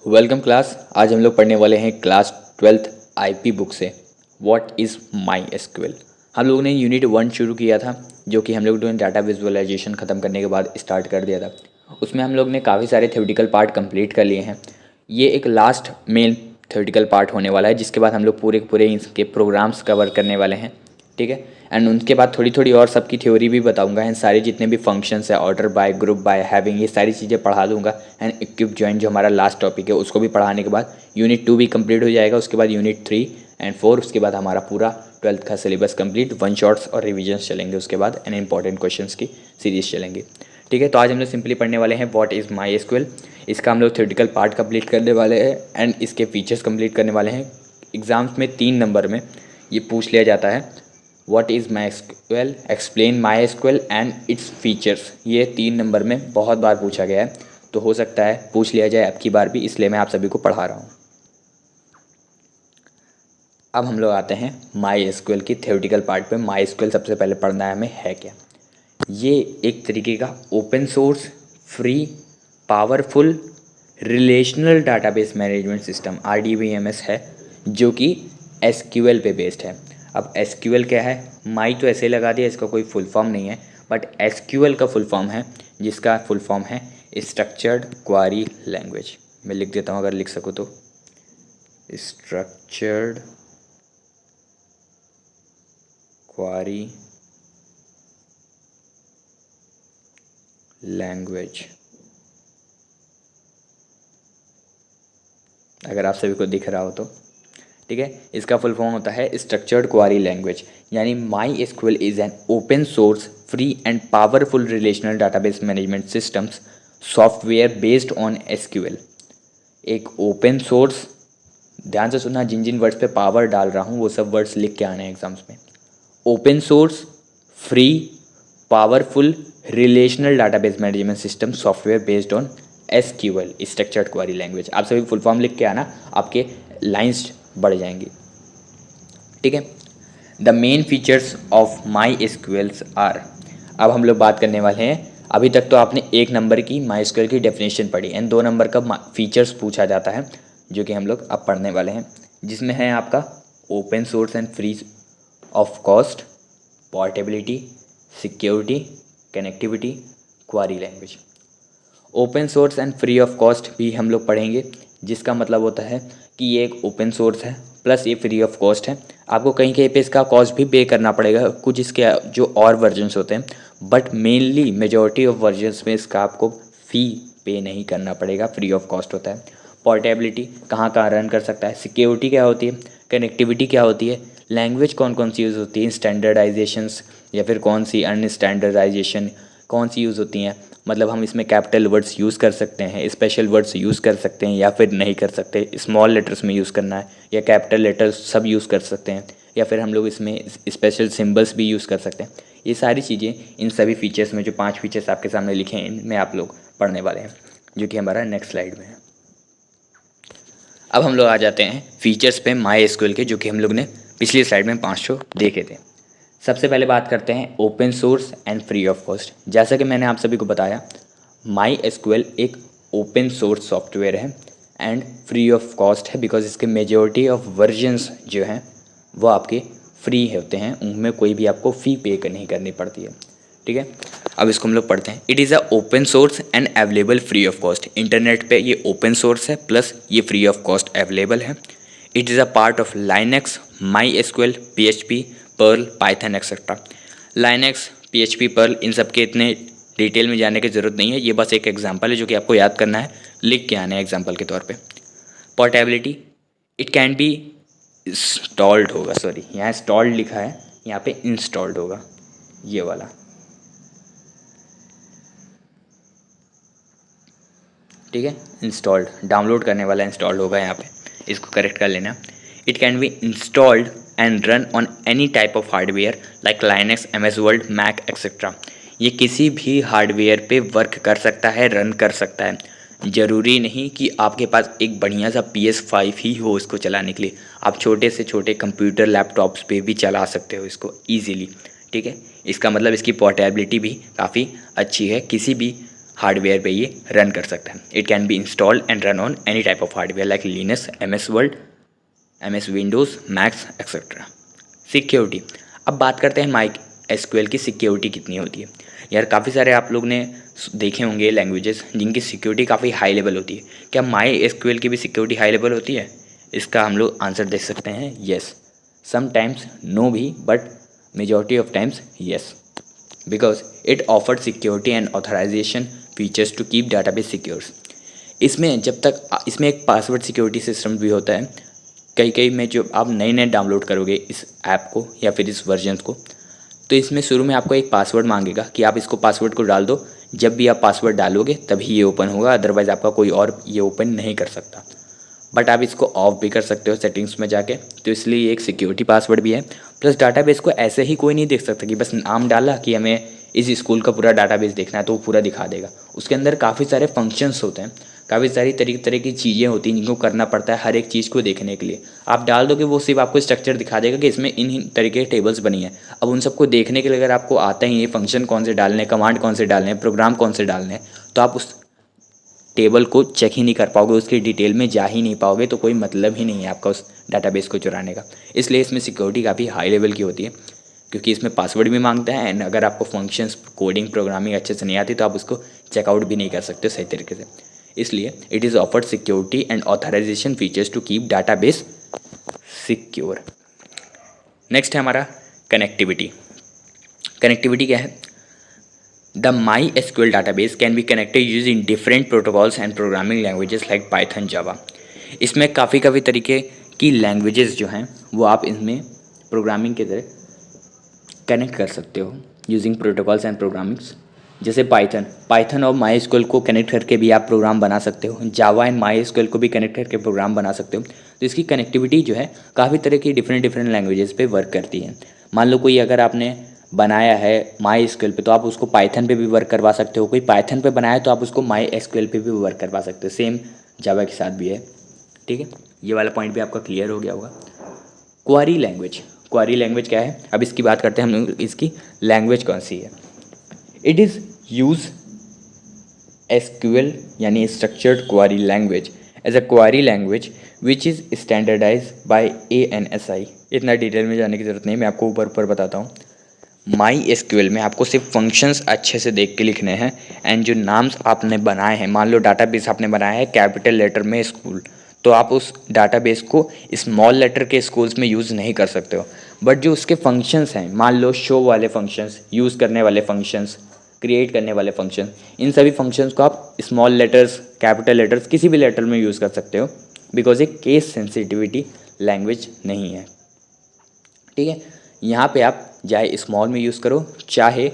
Welcome class. आज हम लोग पढ़ने वाले हैं क्लास 12th आईपी बुक से व्हाट इज़ माई एसक्यूएल। हम लोगों ने यूनिट 1 शुरू किया था, जो कि हम लोग ने डाटा विजुअलाइजेशन ख़त्म करने के बाद स्टार्ट कर दिया था। उसमें हम लोग ने काफ़ी सारे थ्योरेटिकल पार्ट कंप्लीट कर लिए हैं। ये एक लास्ट मेन थ्योरेटिकल पार्ट होने वाला है, जिसके बाद हम लोग पूरे पूरे इसके प्रोग्राम्स कवर करने वाले हैं। ठीक है। एंड उनके बाद थोड़ी थोड़ी और सबकी थ्योरी भी बताऊंगा। एंड सारे जितने भी फंक्शंस है, order by, group by, having, ये सारी चीज़ें पढ़ा दूंगा। एंड इक्विप जॉइन जो हमारा लास्ट टॉपिक है, उसको भी पढ़ाने के बाद यूनिट 2 भी कंप्लीट हो जाएगा। उसके बाद यूनिट 3 एंड 4, उसके बाद हमारा पूरा 12th का सिलेबस कंप्लीट। वन शॉट्स और रिविजन्स चलेंगे उसके बाद, एंड इंपॉर्टेंट क्वेश्चन की सीरीज चलेंगे। ठीक है। तो आज हम लोग सिंपली पढ़ने वाले हैं व्हाट इज़ माई एसक्यूएल। इसका हम लोग थ्योरेटिकल पार्ट कंप्लीट करने वाले हैं एंड इसके फीचर्स कंप्लीट करने वाले हैं। एग्जाम्स में 3 नंबर में ये पूछ लिया जाता है, what is my SQL, explain my SQL and its features. ये 3 नंबर में बहुत बार पूछा गया है, तो हो सकता है पूछ लिया जाए अब की बार भी, इसलिए मैं आप सभी को पढ़ा रहा हूँ। अब हम लोग आते हैं माई एसक्यूएल की थ्योरेटिकल पार्ट पे। माई एसक्यूएल सबसे पहले पढ़ना है हमें है क्या। ये एक तरीके का open source, free, powerful relational database management system RDBMS है, जो कि एसक्यूएल पे बेस्ड है। अब एसक्यूएल क्या है, माई तो ऐसे लगा दिया, इसका कोई फुल फॉर्म नहीं है, बट एसक्यूएल का फुल फॉर्म है, जिसका फुल फॉर्म है स्ट्रक्चर्ड क्वारी लैंग्वेज। मैं लिख देता हूँ अगर लिख सकूँ तो, स्ट्रक्चर्ड क्वारी लैंग्वेज। अगर आप सभी को दिख रहा हो तो ठीक है। इसका फुल फॉर्म होता है स्ट्रक्चर्ड क्वारी लैंग्वेज, यानी my SQL is an open source, free and powerful relational database management systems software based on SQL. एक ओपन सोर्स, ध्यान से सुनना, जिन जिन वर्ड्स पे पावर डाल रहा हूँ वो सब वर्ड्स लिख के आने हैं एग्जाम्स में। Open source, free, powerful relational database management system software based on SQL, structured query language. आप सभी फुल फॉर्म लिख के आना, आपके लाइंस बढ़ जाएंगी। ठीक है। The main features of MySQL's are. अब हम लोग बात करने वाले हैं, अभी तक तो आपने 1 नंबर की माई एसक्यूएल की डेफिनेशन पढ़ी एंड 2 नंबर का फीचर्स पूछा जाता है, जो कि हम लोग अब पढ़ने वाले हैं, जिसमें है आपका open source and free of cost, portability, security, connectivity, query language. Open source and free of cost भी हम लोग पढ़ेंगे, जिसका मतलब होता है कि ये एक ओपन सोर्स है प्लस ये फ्री ऑफ कॉस्ट है। आपको कहीं कहीं पे इसका कॉस्ट भी पे करना पड़ेगा, कुछ इसके जो और वर्जन्स होते हैं, but mainly majority of versions में इसका आपको फ़ी पे नहीं करना पड़ेगा, फ्री ऑफ कॉस्ट होता है। पोर्टेबिलिटी, कहाँ कहाँ रन कर सकता है। सिक्योरिटी क्या होती है, कनेक्टिविटी क्या होती है, लैंग्वेज कौन कौन सी यूज़ होती है, स्टैंडर्डाइजेशंस या फिर कौन सी अनस्टैंडर्डाइजेशन कौन सी यूज़ होती हैं, मतलब हम इसमें कैपिटल वर्ड्स यूज़ कर सकते हैं, स्पेशल वर्ड्स यूज़ कर सकते हैं या फिर नहीं कर सकते, स्मॉल लेटर्स में यूज़ करना है या कैपिटल लेटर्स सब यूज़ कर सकते हैं, या फिर हम लोग इसमें स्पेशल सिंबल्स भी यूज़ कर सकते हैं। ये सारी चीज़ें, इन सभी फीचर्स में जो 5 फीचर्स आपके सामने लिखे हैं, इनमें आप लोग पढ़ने वाले हैं, जो कि हमारा नेक्स्ट स्लाइड में है। अब हम लोग आ जाते हैं फीचर्स पे माई एसक्यूएल के, जो कि हम लोग ने पिछली स्लाइड में 5 शो देखे थे। सबसे पहले बात करते हैं open source and free of cost. जैसा कि मैंने आप सभी को बताया, माई एसक्यूएल एक ओपन सोर्स सॉफ्टवेयर है एंड फ्री ऑफ कॉस्ट है, बिकॉज इसके मेजॉरिटी ऑफ वर्जन्स जो हैं वो आपके फ्री होते हैं, उनमें कोई भी आपको फ़ी पे नहीं करनी पड़ती है। ठीक है। अब इसको हम लोग पढ़ते हैं। It is a open source and available free of cost. Internet पे ये ओपन सोर्स है प्लस ये फ्री ऑफ कॉस्ट अवेलेबल है। It is a part of Linux, MySQL, PHP, Perl, Python etcetera. Linux, PHP, Perl, इन सब के इतने detail में जाने की ज़रूरत नहीं है, ये बस एक एग्जांपल है जो कि आपको याद करना है, लिख के आना है एग्जांपल के तौर पे। Portability, it can be installed होगा, सॉरी यहाँ इंस्टॉल्ड लिखा है, यहाँ पे इंस्टॉल्ड होगा, ये वाला। ठीक है। इंस्टॉल्ड, डाउनलोड करने वाला इंस्टॉल्ड होगा यहाँ पे, इसको करेक्ट कर लेना। It can be installed and run on any type of hardware like Linux, MS Word, Mac etcetera. ये किसी भी हार्डवेयर पे वर्क कर सकता है, रन कर सकता है। ज़रूरी नहीं कि आपके पास एक बढ़िया सा PS5 ही हो इसको चलाने के लिए, आप छोटे से छोटे कंप्यूटर, लैपटॉप्स पे भी चला सकते हो इसको ईजीली। ठीक है। इसका मतलब इसकी पोर्टेबिलिटी भी काफ़ी अच्छी है, किसी भी हार्डवेयर पे ये रन कर सकता है। It can be installed and run on any type of hardware like Linux, MS word, MS Windows, max etcetera. Security, अब बात करते हैं माई SQL की सिक्योरिटी कितनी होती है। यार काफ़ी सारे आप लोग ने देखे होंगे लैंग्वेजेस जिनकी सिक्योरिटी काफ़ी हाई लेवल होती है। क्या माई SQL की भी सिक्योरिटी हाई लेवल होती है? इसका हम लोग आंसर दे सकते हैं येस। समटाइम्स नो भी, but majority of times yes, because it offered security and authorisation features to keep database secure. इसमें जब तक इसमें एक पासवर्ड सिक्योरिटी सिस्टम भी होता है। कई में जो आप नए डाउनलोड करोगे इस ऐप को या फिर इस वर्जन को, तो इसमें शुरू में आपको एक पासवर्ड मांगेगा कि आप इसको पासवर्ड को डाल दो। जब भी आप पासवर्ड डालोगे तभी ये ओपन होगा, अदरवाइज़ आपका कोई और ये ओपन नहीं कर सकता। बट आप इसको ऑफ भी कर सकते हो सेटिंग्स में जाके, तो इसलिए एक सिक्योरिटी पासवर्ड भी है। प्लस डाटाबेस को ऐसे ही कोई नहीं देख सकता कि बस नाम डाला कि हमें इस स्कूल का पूरा डाटाबेस देखना है तो वो पूरा दिखा देगा। उसके अंदर काफ़ी सारे फंक्शंस होते हैं, काफ़ी सारी तरह की चीज़ें होती हैं जिनको करना पड़ता है हर एक चीज़ को देखने के लिए। आप डाल दोगे वो सिर्फ आपको स्ट्रक्चर दिखा देगा कि इसमें इन तरीके के टेबल्स बनी है। अब उन सबको देखने के लिए अगर आपको आता ही है फंक्शन कौन से डालने, कमांड कौन से डालने, प्रोग्राम कौन से डालने, तो आप उस टेबल को चेक ही नहीं कर पाओगे, उसकी डिटेल में जा ही नहीं पाओगे, तो कोई मतलब ही नहीं है आपका उस डाटाबेस को चुराने का। इसलिए इसमें सिक्योरिटी काफ़ी हाई लेवल की होती है, क्योंकि इसमें पासवर्ड भी मांगता है एंड अगर आपको फंक्शंस, कोडिंग, प्रोग्रामिंग अच्छे से नहीं आती तो आप उसको चेकआउट भी नहीं कर सकते सही तरीके से। इसलिए it is offered security and authorisation features to keep database secure. Next है हमारा कनेक्टिविटी। कनेक्टिविटी क्या है? The MySQL database can be connected using different protocols and programming languages like Python, Java। इसमें काफ़ी तरीके की लैंग्वेजेस जो हैं वो आप इसमें प्रोग्रामिंग के तरह कनेक्ट कर सकते हो यूजिंग प्रोटोकॉल्स एंड प्रोग्रामिंग्स। जैसे पाइथन और MySQL को कनेक्ट करके भी आप प्रोग्राम बना सकते हो, जावा एंड MySQL को भी कनेक्ट करके प्रोग्राम बना सकते हो। तो इसकी कनेक्टिविटी जो है काफ़ी तरह की डिफरेंट लैंग्वेजेस पे वर्क करती है। मान लो कोई अगर आपने बनाया है MySQL पे तो आप उसको पाइथन पे भी वर्क करवा सकते हो, कोई पाइथन पे बनाया है तो आप उसको MySQL पे भी वर्क करवा सकते हो। सेम जावा के साथ भी है। ठीक है, ये वाला पॉइंट भी आपका क्लियर हो गया होगा। क्वारी लैंग्वेज क्या है? अब इसकी बात करते हैं हम लोग, इसकी लैंग्वेज कौन सी है। इट इज़ यूज SQL यानी structured query language as a query language which is standardise by ANSI। इतना डिटेल में जाने की ज़रूरत नहीं, मैं आपको ऊपर बताता हूँ। MySQL में आपको सिर्फ फंक्शंस अच्छे से देख के लिखने हैं एंड जो नाम्स आपने बनाए हैं, मान लो डाटाबेस आपने बनाया है कैपिटल लेटर में स्कूल, तो आप उस डाटाबेस को स्मॉल लेटर के स्कूल्स में यूज़ नहीं कर सकते हो। बट जो उसके फंक्शंस हैं, मान लो शो वाले फंक्शंस, यूज़ करने वाले फंक्शंस, क्रिएट करने वाले फंक्शन, इन सभी फंक्शंस को आप स्मॉल लेटर्स, कैपिटल लेटर्स, किसी भी लेटर में यूज़ कर सकते हो, बिकॉज एक केस सेंसिटिविटी लैंग्वेज नहीं है। ठीक है, यहाँ पे आप चाहे स्मॉल में यूज़ करो चाहे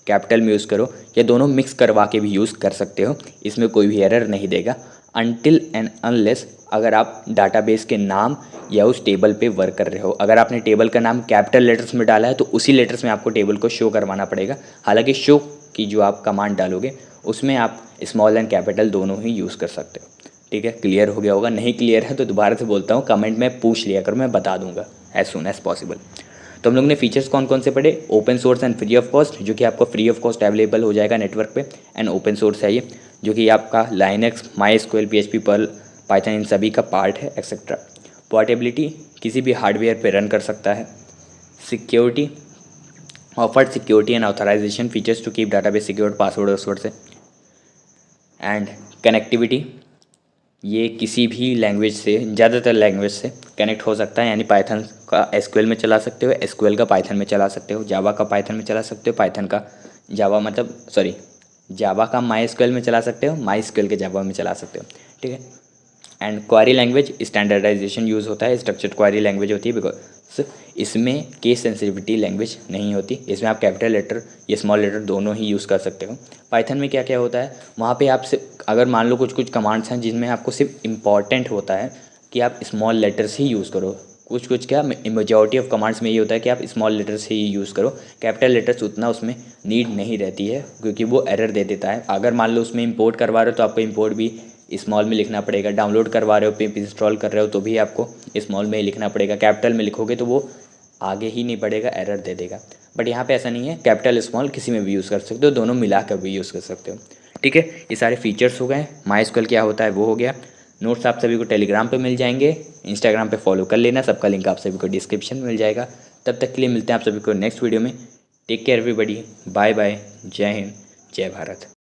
कैपिटल में यूज़ करो, या दोनों मिक्स करवा के भी यूज़ कर सकते हो, इसमें कोई भी एरर नहीं देगा अनटिल एंड अनलेस अगर आप डाटाबेस के नाम या उस टेबल पे वर्क कर रहे हो। अगर आपने टेबल का नाम कैपिटल लेटर्स में डाला है तो उसी लेटर्स में आपको टेबल को शो करवाना पड़ेगा। हालांकि शो की जो आप कमांड डालोगे उसमें आप स्मॉल एंड कैपिटल दोनों ही यूज़ कर सकते हो। ठीक है, क्लियर हो गया होगा। नहीं क्लियर है तो दोबारा से बोलता हूँ, कमेंट में पूछ लिया करो, मैं बता दूंगा एज सून एज पॉसिबल। तो हम लोग ने फीचर्स कौन कौन से पढ़े? Open source and free of cost, जो कि आपको फ्री ऑफ कॉस्ट अवेलेबल हो जाएगा नेटवर्क पे, एंड ओपन सोर्स है ये, जो कि आपका Linux, MySQL, PHP, Perl, Python, इन सभी का पार्ट है एक्सेट्रा। पोर्टेबिलिटी, किसी भी हार्डवेयर पे रन कर सकता है। Security, offered security and authorisation features to keep database secured password से। एंड कनेक्टिविटी, ये किसी भी लैंग्वेज से, ज़्यादातर लैंग्वेज से कनेक्ट हो सकता है, यानी पाइथन का SQL में चला सकते हो, SQL का पाइथन में चला सकते हो, जावा का पाइथन में चला सकते हो, पाइथन का जावा जावा का MySQL में चला सकते हो, MySQL के जावा में चला सकते हो। ठीक है, and query language standardisation use होता है, स्ट्रक्चर्ड क्वारी लैंग्वेज होती है, बिकॉज इसमें केस सेंसिटिविटी लैंग्वेज नहीं होती, इसमें आप कैपिटल लेटर या स्मॉल लेटर दोनों ही यूज़ कर सकते हो। पाइथन में क्या क्या होता है, वहाँ पे आप सिर्फ अगर मान लो कुछ कमांड्स हैं जिनमें आपको सिर्फ इम्पॉर्टेंट होता है कि आप स्मॉल लेटर्स ही यूज़ करो, कुछ क्या मेजॉरिटी ऑफ कमांड्स में ये होता है कि आप स्मॉल लेटर्स ही यूज़ करो, कैपिटल लेटर्स उतना उसमें नीड नहीं रहती है क्योंकि वो एरर दे देता है। अगर मान लो उसमें इंपोर्ट करवा रहे हो तो आपको इंपोर्ट भी स्मॉल में लिखना पड़ेगा, डाउनलोड करवा रहे हो, पिप इंस्टॉल कर रहे हो तो भी आपको स्मॉल में ही लिखना पड़ेगा। कैपिटल में लिखोगे तो वो आगे ही नहीं बढ़ेगा, एरर दे देगा। बट यहाँ पे ऐसा नहीं है, कैपिटल स्मॉल किसी में भी यूज़ कर सकते हो, दोनों मिला कर भी यूज़ कर सकते हो। ठीक है, ये सारे फीचर्स हो गए। MySQL क्या होता है वो हो गया। नोट्स आप सभी को टेलीग्राम पे मिल जाएंगे, इंस्टाग्राम पे फॉलो कर लेना, सबका लिंक आप सभी को डिस्क्रिप्शन में मिल जाएगा। तब तक के लिए मिलते हैं आप सभी को नेक्स्ट वीडियो में। Take care everybody, bye bye, जय हिंद, जय भारत।